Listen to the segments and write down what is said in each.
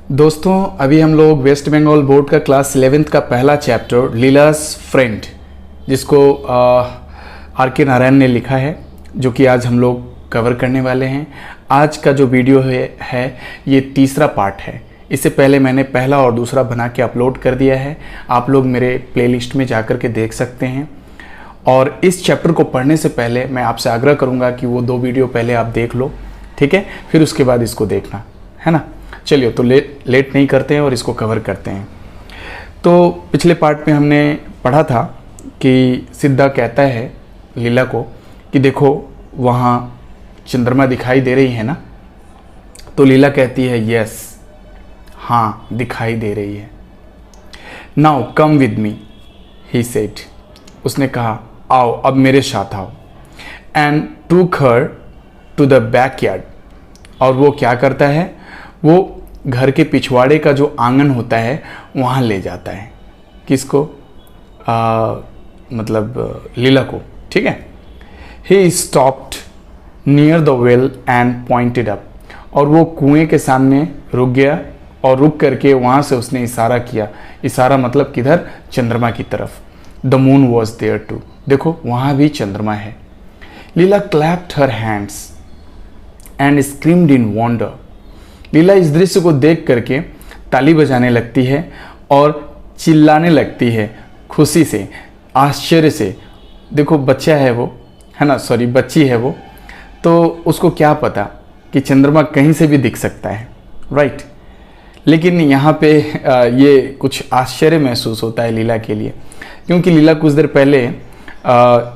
दोस्तों अभी हम लोग वेस्ट बंगाल बोर्ड का क्लास 11th का पहला चैप्टर लीलास फ्रेंड जिसको आर के नारायण ने लिखा है, जो कि आज हम लोग कवर करने वाले हैं। आज का जो वीडियो है ये तीसरा पार्ट है। इससे पहले मैंने पहला और दूसरा बना के अपलोड कर दिया है, आप लोग मेरे प्लेलिस्ट में जाकर के देख सकते हैं। और इस चैप्टर को पढ़ने से पहले मैं आपसे आग्रह करूँगा कि वो 2 वीडियो पहले आप देख लो, ठीक है, फिर उसके बाद इसको देखना, है ना। चलिए तो लेट नहीं करते हैं और इसको कवर करते हैं। तो पिछले पार्ट में हमने पढ़ा था कि सिद्धा कहता है लीला को कि देखो वहाँ चंद्रमा दिखाई दे रही है ना। तो लीला कहती है यस, हाँ दिखाई दे रही है। Now come with me he said, उसने कहा आओ अब मेरे साथ आओ। एंड टूक हर टू द बैकयार्ड, और वो क्या करता है, वो घर के पिछवाड़े का जो आंगन होता है वहाँ ले जाता है। किसको? मतलब लीला को, ठीक है। He stopped near the well and pointed up, और वो कुएं के सामने रुक गया और रुक करके वहाँ से उसने इशारा किया। इशारा मतलब किधर? चंद्रमा की तरफ। The moon was there too, देखो वहाँ भी चंद्रमा है। Leela clapped her hands and screamed in wonder, Leela इस दृश्य को देख करके ताली बजाने लगती है और चिल्लाने लगती है खुशी से, आश्चर्य से। देखो बच्चा है वो, है ना, सॉरी बच्ची है वो, तो उसको क्या पता कि चंद्रमा कहीं से भी दिख सकता है, राइट। लेकिन यहाँ पे ये कुछ आश्चर्य महसूस होता है लीला के लिए, क्योंकि लीला कुछ देर पहले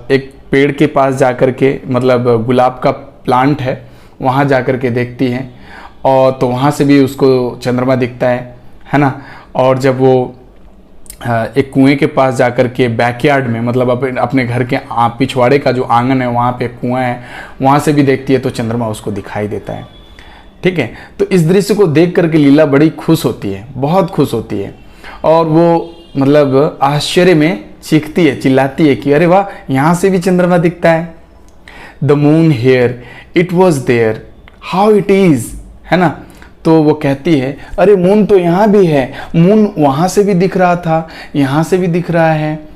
एक पेड़ के पास जाकर के, मतलब गुलाब का प्लांट है, वहाँ जाकर के देखती है, और तो वहाँ से भी उसको चंद्रमा दिखता है ना। और जब वो एक कुएं के पास जाकर के बैकयार्ड में, मतलब अपने घर के पिछवाड़े का जो आंगन है वहाँ पे कुआं है, वहाँ से भी देखती है तो चंद्रमा उसको दिखाई देता है, ठीक है। तो इस दृश्य को देख करके लीला बड़ी खुश होती है, बहुत खुश होती है, और वो मतलब आश्चर्य में चीखती है, चिल्लाती है कि अरे वाह, यहाँ से भी चंद्रमा दिखता है। The moon here, it was there, how it is, है ना। तो वो कहती है अरे मून तो यहाँ भी है, मून वहाँ से भी दिख रहा था, यहाँ से भी दिख रहा है,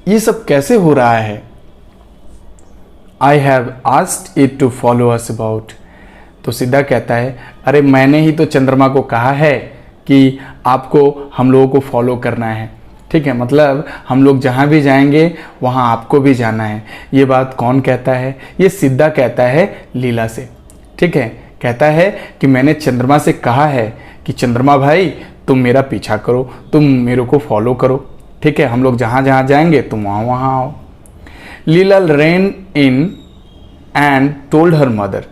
ये सब कैसे हो रहा है। I have asked it to follow us about, तो सिद्धा कहता है अरे मैंने ही तो चंद्रमा को कहा है कि आपको हम लोगों को फॉलो करना है, ठीक है, मतलब हम लोग जहाँ भी जाएंगे वहाँ आपको भी जाना है। ये बात कौन कहता है? ये सिद्धा कहता है लीला से, ठीक है। कहता है कि मैंने चंद्रमा से कहा है कि चंद्रमा भाई तुम मेरा पीछा करो, तुम मेरे को फॉलो करो, ठीक है, हम लोग जहाँ जहाँ जाएंगे तुम वहाँ वहाँ आओ। Leela ran in and told her mother,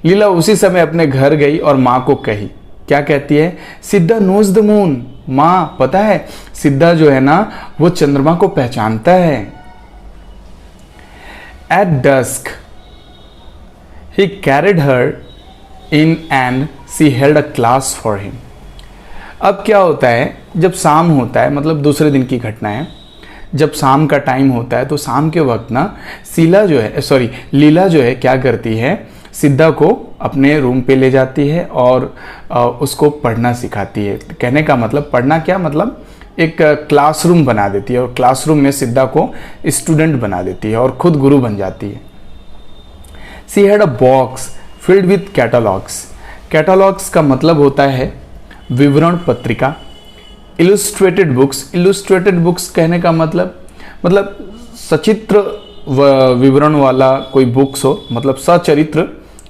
Leela उसी समय अपने घर गई और माँ को कही। क्या कहती है? सिद्धा नोज द मून, माँ पता है सिद्धा जो है ना वो चंद्रमा को पहचानता है। At dusk he carried her in and she held a class for him. अब क्या होता है, जब शाम होता है, मतलब दूसरे दिन की घटना है, जब शाम का टाइम होता है तो शाम के वक्त ना लीला जो है क्या करती है, सिद्धा को अपने रूम पे ले जाती है और उसको पढ़ना सिखाती है। कहने का मतलब पढ़ना क्या, मतलब एक क्लासरूम बना देती है और क्लासरूम में सिद्धा को स्टूडेंट बना देती है और खुद गुरु बन जाती है। She had a box filled with catalogues, catalogues का मतलब होता है विवरण पत्रिका। इलुस्ट्रेटेड बुक्स, इलुस्ट्रेटेड बुक्स कहने का मतलब सचित्र विवरण वाला कोई बुक्स हो, मतलब सचरित्र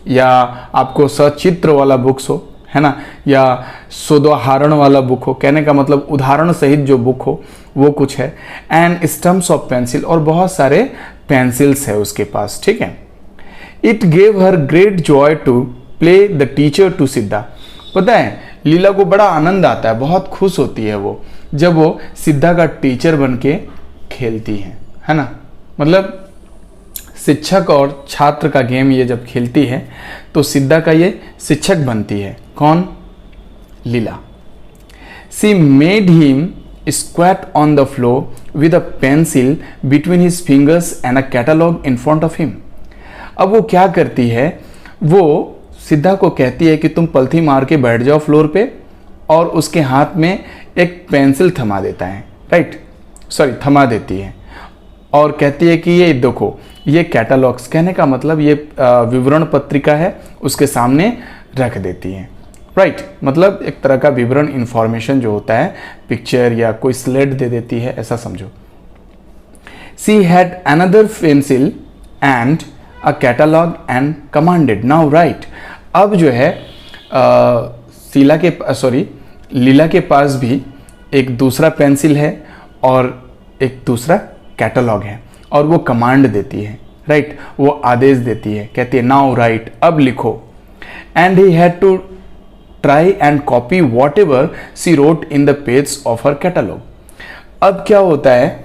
या आपको सचित्र वाला बुक्स हो, है ना, या सोदाहरण वाला बुक हो, कहने का मतलब उदाहरण सहित जो बुक हो वो कुछ है। एंड स्टम्प्स ऑफ पेंसिल, और बहुत सारे पेंसिल्स है उसके पास, ठीक है। It gave her great joy to play the teacher to Siddha, पता है लीला को बड़ा आनंद आता है, बहुत खुश होती है वो जब वो सिद्धा का टीचर बन के खेलती है ना। मतलब शिक्षक और छात्र का गेम ये जब खेलती है तो सिद्धा का ये शिक्षक बनती है। कौन? Leela. She made him squat on the floor with a pencil between his fingers and a catalogue in front of him. अब वो क्या करती है, वो सिद्धा को कहती है कि तुम पलथी मार के बैठ जाओ फ्लोर पे और उसके हाथ में एक पेंसिल थमा देता है, राइट, सॉरी थमा देती है और कहती है कि ये देखो ये कैटलॉग्स, कहने का मतलब ये विवरण पत्रिका है, उसके सामने रख देती है, राइट, मतलब एक तरह का विवरण इंफॉर्मेशन जो होता है, पिक्चर या कोई स्लेट दे देती है, ऐसा समझो। She had another pencil and a catalogue and commanded now right. अब जो है लीला के पास भी एक दूसरा पेंसिल है और एक दूसरा कैटलॉग है और वो कमांड देती है, राइट, वो आदेश देती है, कहती है नाउ राइट, अब लिखो। And he had to try and copy whatever she wrote in the page of her catalogue. अब क्या होता है,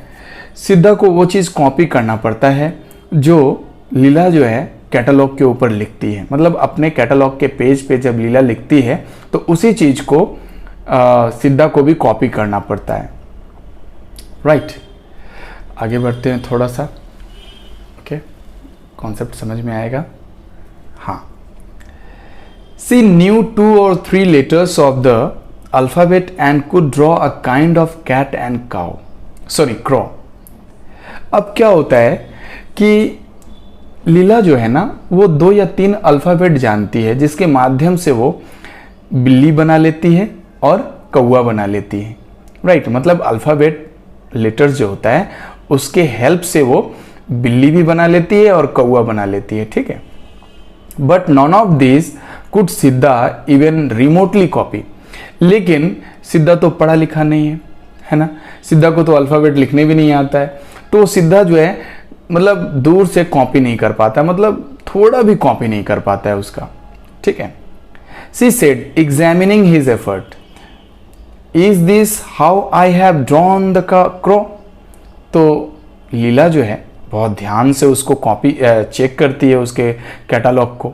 सिद्धा को वो चीज़ कॉपी करना पड़ता है जो लीला जो है कैटलॉग के ऊपर लिखती है, मतलब अपने कैटलॉग के पेज पे जब लीला लिखती है तो उसी चीज़ को सिद्धा को भी कॉपी करना पड़ता है, राइट। आगे बढ़ते हैं थोड़ा सा, ओके, कॉन्सेप्ट समझ में आएगा। हाँ, सी new 2 or 3 letters of the alphabet and could draw a kind of cat and crow। अब क्या होता है कि लीला जो है ना वो 2 या 3 अल्फ़ाबेट जानती है जिसके माध्यम से वो बिल्ली बना लेती है और कौवा बना लेती है, राइट, मतलब अल्फ़ाबेट लेटर्स जो होता है उसके हेल्प से वो बिल्ली भी बना लेती है और कौवा बना लेती है, ठीक है। But none of this could सिद्धा इवन रिमोटली कॉपी। लेकिन सिद्धा तो पढ़ा लिखा नहीं है ना, सिद्धा को तो अल्फ़ाबेट लिखने भी नहीं आता है, तो सिद्धा जो है मतलब दूर से कॉपी नहीं कर पाता, मतलब थोड़ा भी कॉपी नहीं कर पाता है उसका, ठीक है। She said examining his effort, is this how I have drawn the crow. तो लीला जो है बहुत ध्यान से उसको कॉपी चेक करती है, उसके कैटलॉग को,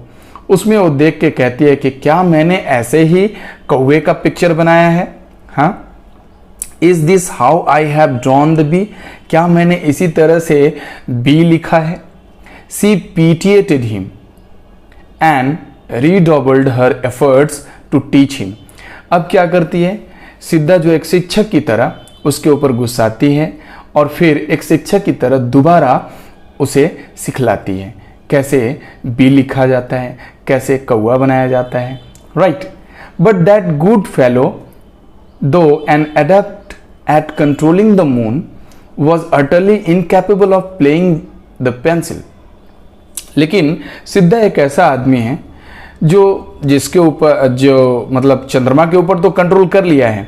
उसमें वो देख के कहती है कि क्या मैंने ऐसे ही कौवे का पिक्चर बनाया है, हाँ, is this how I have drawn the B, क्या मैंने इसी तरह से बी लिखा है। She pitied him and redoubled her efforts to teach him. अब क्या करती है, सिद्धा जो एक शिक्षक की तरह उसके ऊपर गुस्साती है और फिर एक शिक्षक की तरह दोबारा उसे सिखलाती है कैसे बी लिखा जाता है, कैसे कौवा बनाया जाता है, right. But that good fellow though an adept at controlling the moon was utterly incapable of playing the pencil. लेकिन सिद्धा एक ऐसा आदमी है जिसके ऊपर जो मतलब चंद्रमा के ऊपर तो कंट्रोल कर लिया है,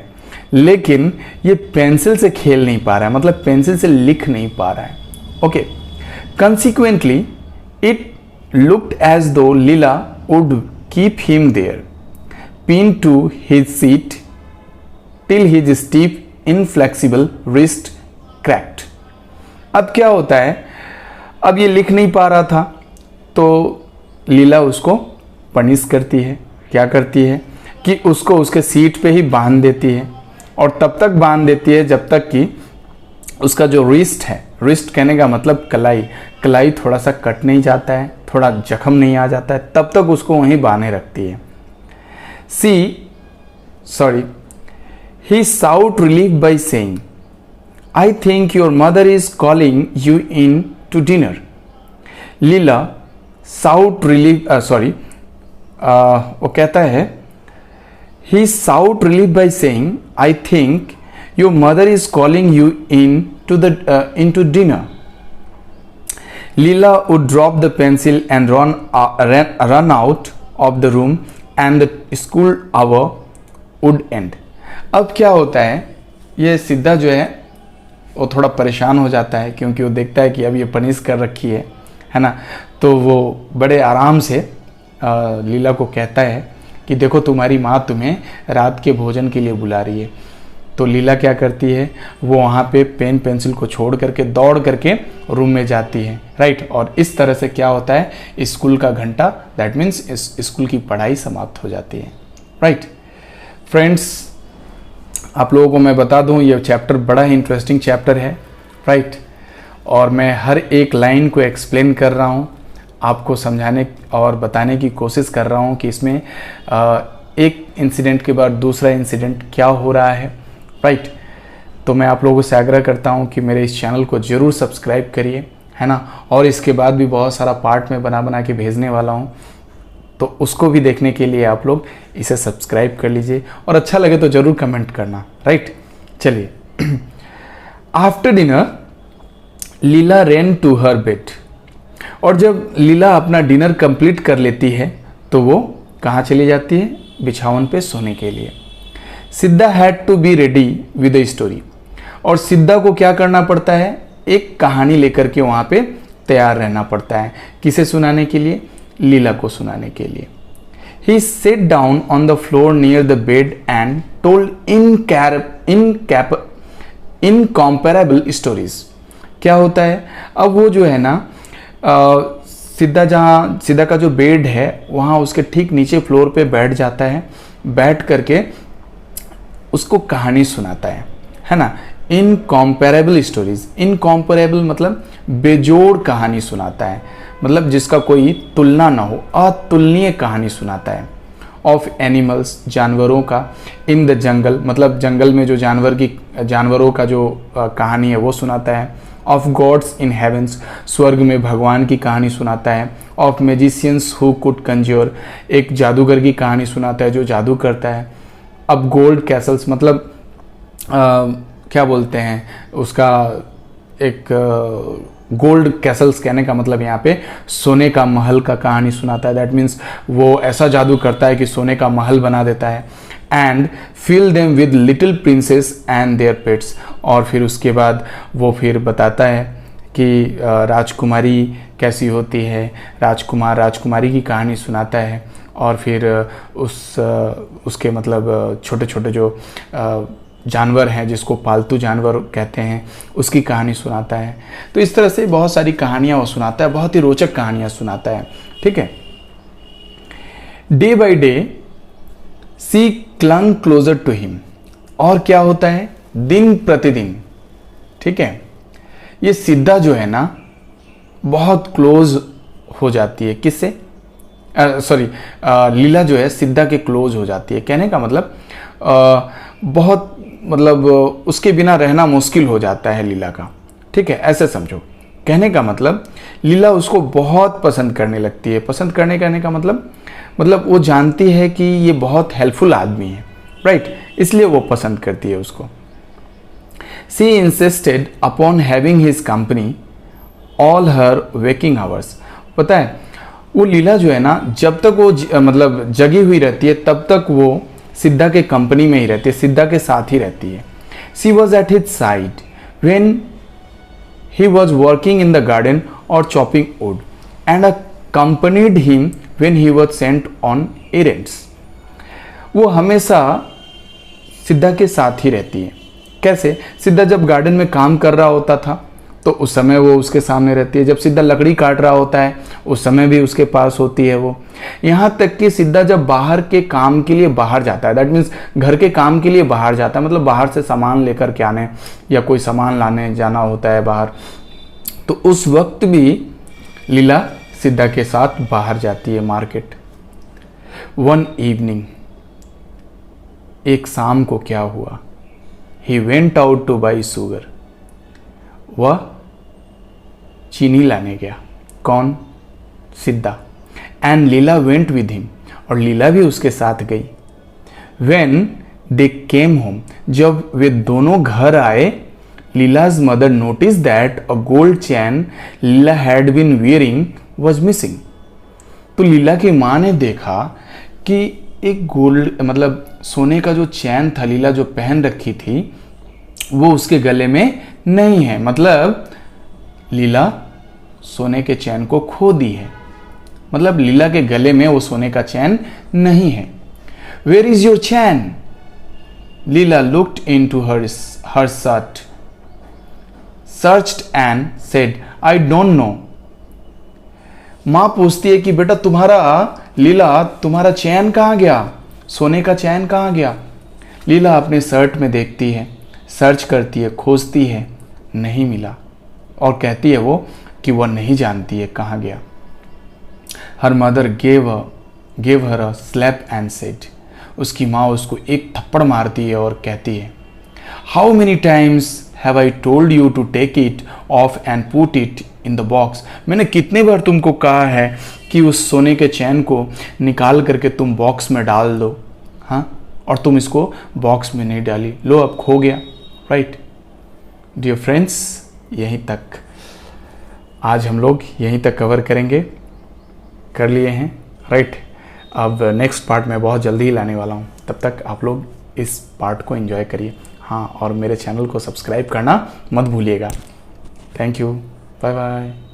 लेकिन ये पेंसिल से खेल नहीं पा रहा है, मतलब पेंसिल से लिख नहीं पा रहा है, okay. Consequently it looked as though Leela would keep him there pin to his seat till his stiff inflexible wrist cracked. अब क्या होता है, अब ये लिख नहीं पा रहा था तो लीला उसको पनिश करती है, क्या करती है कि उसको उसके सीट पे ही बांध देती है और तब तक बांध देती है जब तक कि उसका जो रिस्ट है, रिस्ट कहने का मतलब कलाई थोड़ा सा कट नहीं जाता है, थोड़ा जख्म नहीं आ जाता है, तब तक उसको वहीं बांधे रखती है। He sought relief by saying I think your mother is calling you in to dinner. Leela sought relief वो कहता है he sought relief by saying I think your mother is calling you into dinner. Leela would drop the pencil and run out of the room and the school hour would end. अब क्या होता है, ये सिद्धा जो है वो थोड़ा परेशान हो जाता है क्योंकि वो देखता है कि अब ये पनिश कर रखी है ना, तो वो बड़े आराम से लीला को कहता है कि देखो तुम्हारी माँ तुम्हें रात के भोजन के लिए बुला रही है। तो लीला क्या करती है, वो वहाँ पे पेन पेंसिल को छोड़ करके दौड़ करके रूम में जाती है, राइट। और इस तरह से क्या होता है, स्कूल का घंटा, दैट मीन्स स्कूल की पढ़ाई समाप्त हो जाती है, राइट। फ्रेंड्स, आप लोगों को मैं बता दूँ ये चैप्टर बड़ा ही इंटरेस्टिंग चैप्टर है, राइट। और मैं हर एक लाइन को एक्सप्लेन कर रहा हूँ, आपको समझाने और बताने की कोशिश कर रहा हूँ कि इसमें एक इंसिडेंट के बाद दूसरा इंसिडेंट क्या हो रहा है, राइट। तो मैं आप लोगों से आग्रह करता हूँ कि मेरे इस चैनल को ज़रूर सब्सक्राइब करिए, है ना। और इसके बाद भी बहुत सारा पार्ट में बना के भेजने वाला हूँ, तो उसको भी देखने के लिए आप लोग इसे सब्सक्राइब कर लीजिए और अच्छा लगे तो ज़रूर कमेंट करना, राइट। चलिए, after dinner Leela ran to her bed. और जब लीला अपना डिनर कंप्लीट कर लेती है तो वो कहाँ चली जाती है, बिछावन पे सोने के लिए। Siddha had to be ready with a story. और सिद्धा को क्या करना पड़ता है, एक कहानी लेकर के वहाँ पे तैयार रहना पड़ता है। किसे सुनाने के लिए, लीला को सुनाने के लिए। He sat down on the floor near the bed and told incomparable stories. क्या होता है, अब वो जो है ना सिद्धा का जो बेड है वहाँ उसके ठीक नीचे फ्लोर पे बैठ जाता है, बैठ करके उसको कहानी सुनाता है ना। इनकॉम्पेरेबल स्टोरीज, इनकॉम्पेरेबल मतलब बेजोड़ कहानी सुनाता है, मतलब जिसका कोई तुलना ना हो, अतुलनीय कहानी सुनाता है। ऑफ एनिमल्स, जानवरों का। इन द जंगल, मतलब जंगल में जो जानवरों का जो कहानी है वो सुनाता है। ऑफ गॉड्स इन हेवेंस, स्वर्ग में भगवान की कहानी सुनाता है। ऑफ मैजिशियंस हु कुड कंज्योर, एक जादूगर की कहानी सुनाता है जो जादू करता है। अब गोल्ड कैसल्स, मतलब क्या बोलते हैं उसका, एक गोल्ड कैसल्स कहने का मतलब यहाँ पे सोने का महल का कहानी सुनाता है। दैट मीन्स वो ऐसा जादू करता है कि सोने का महल बना देता है। And fill them with little princesses and their pets. और फिर उसके बाद वो फिर बताता है कि राजकुमारी कैसी होती है, राजकुमारी की कहानी सुनाता है। और फिर उसके मतलब छोटे छोटे जो जानवर हैं जिसको पालतू जानवर कहते हैं उसकी कहानी सुनाता है। तो इस तरह से बहुत सारी कहानियाँ वो सुनाता है, बहुत ही रोचक कहानियाँ सुनाता है, ठीक है। Day by day she clung closer to him. और क्या होता है, दिन प्रतिदिन, ठीक है, ये सिद्धा जो है ना बहुत क्लोज हो जाती है। किससे, लीला जो है सिद्धा के क्लोज हो जाती है। कहने का मतलब बहुत मतलब उसके बिना रहना मुश्किल हो जाता है लीला का, ठीक है, ऐसे समझो। कहने का मतलब लीला उसको बहुत पसंद करने लगती है। पसंद करने का मतलब वो जानती है कि ये बहुत हेल्पफुल आदमी है, राइट, इसलिए वो पसंद करती है उसको। She insisted upon having his company all her waking hours. पता है वो लीला जो है ना, जब तक वो मतलब जगी हुई रहती है तब तक वो सिद्धा के कंपनी में ही रहती है, सिद्धा के साथ ही रहती है। She was at his side when he was working in the garden or chopping wood and accompanied him when he was sent on errands। वो हमेशा सिद्धा के साथ ही रहती है। कैसे, सिद्धा जब गार्डन में काम कर रहा होता था तो उस समय वो उसके सामने रहती है। जब सिद्धा लकड़ी काट रहा होता है उस समय भी उसके पास होती है वो। यहाँ तक कि सिद्धा जब बाहर के काम के लिए बाहर जाता है, दैट मीन्स घर के काम के लिए बाहर जाता है, मतलब बाहर से सामान लेकर के आने या कोई सामान लाने जाना होता है बाहर, तो उस वक्त भी लीला सिद्धा के साथ बाहर जाती है मार्केट। वन इवनिंग, एक शाम को क्या हुआ, he went out two by sugar. वह चीनी लाने गया। कौन, सिद्धा। And Leela went with him, और लीला भी उसके साथ गई। वेन दे केम होम, जब वे दोनों घर आए, Leela's mother notice that a gold chain Leela had been wearing was missing. तो लीला की माँ ने देखा कि एक गोल्ड मतलब सोने का जो चैन था लीला जो पहन रखी थी वो उसके गले में नहीं है, मतलब लीला सोने के चैन को खो दी है, मतलब लीला के गले में वो सोने का चैन नहीं है। Where is your chain? Leela looked into her searched and said I don't know. माँ पूछती है कि बेटा लीला तुम्हारा चैन कहाँ गया, सोने का चैन कहाँ गया? लीला अपने शर्ट में देखती है, सर्च करती है, खोजती है, नहीं मिला, और कहती है वो कि वह नहीं जानती है कहाँ गया। Her mother gave her a slap and said, उसकी माँ उसको एक थप्पड़ मारती है और कहती है, how many times have I told you to take it off and put it in the box. मैंने कितने बार तुमको कहा है कि उस सोने के चैन को निकाल करके तुम बॉक्स में डाल दो, हाँ, और तुम इसको बॉक्स में नहीं डाली, लो अब खो गया। राइट डियर फ्रेंड्स, यहीं तक आज हम लोग यहीं तक कवर करेंगे, कर लिए हैं। राइट, अब नेक्स्ट पार्ट मैं बहुत जल्दी ही लाने वाला हूँ, तब तक आप लोग इस पार्ट को एंजॉय करिए। हाँ, और मेरे चैनल को सब्सक्राइब करना मत भूलिएगा। Thank you, bye bye.